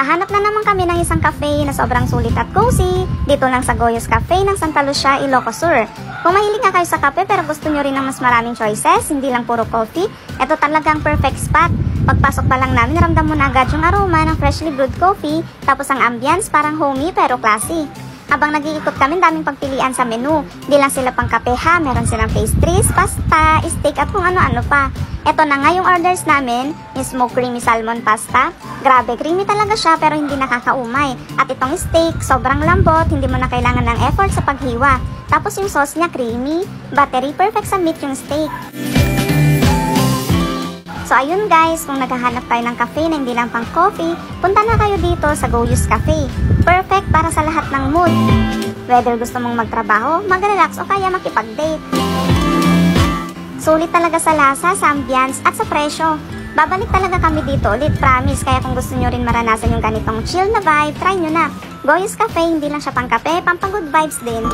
Nakahanap na naman kami ng isang cafe na sobrang sulit at cozy dito lang sa Goyos Cafe ng Santa Lucia, Ilocos Sur. Kung mahilig nga kayo sa kape pero gusto nyo rin ng mas maraming choices, hindi lang puro coffee, ito talagang perfect spot. Pagpasok pa lang namin, ramdam mo na agad yung aroma ng freshly brewed coffee, tapos ang ambience parang homey pero classy. Habang nag-iikot kami, daming pagpilian sa menu. Di lang sila pang kape ha, meron silang pastries, pasta, steak at kung ano-ano pa. Eto na nga yung orders namin, yung smoked creamy salmon pasta. Grabe, creamy talaga siya pero hindi nakakaumay. At itong steak, sobrang lambot, hindi mo na kailangan ng effort sa paghiwa. Tapos yung sauce niya creamy, buttery, perfect sa meat yung steak. So ayun guys, kung naghahanap kayo ng cafe na hindi lang pang coffee, punta na kayo dito sa Goyos Cafe. Perfect para sa lahat ng mood. Whether gusto mong magtrabaho, mag-relax o kaya makipag-date. Sulit talaga sa lasa, sa ambience at sa presyo. Babalik talaga kami dito ulit, promise. Kaya kung gusto nyo rin maranasan yung ganitong chill na vibe, try nyo na. Goyos Cafe, hindi lang siya pang kape, pampang good vibes din.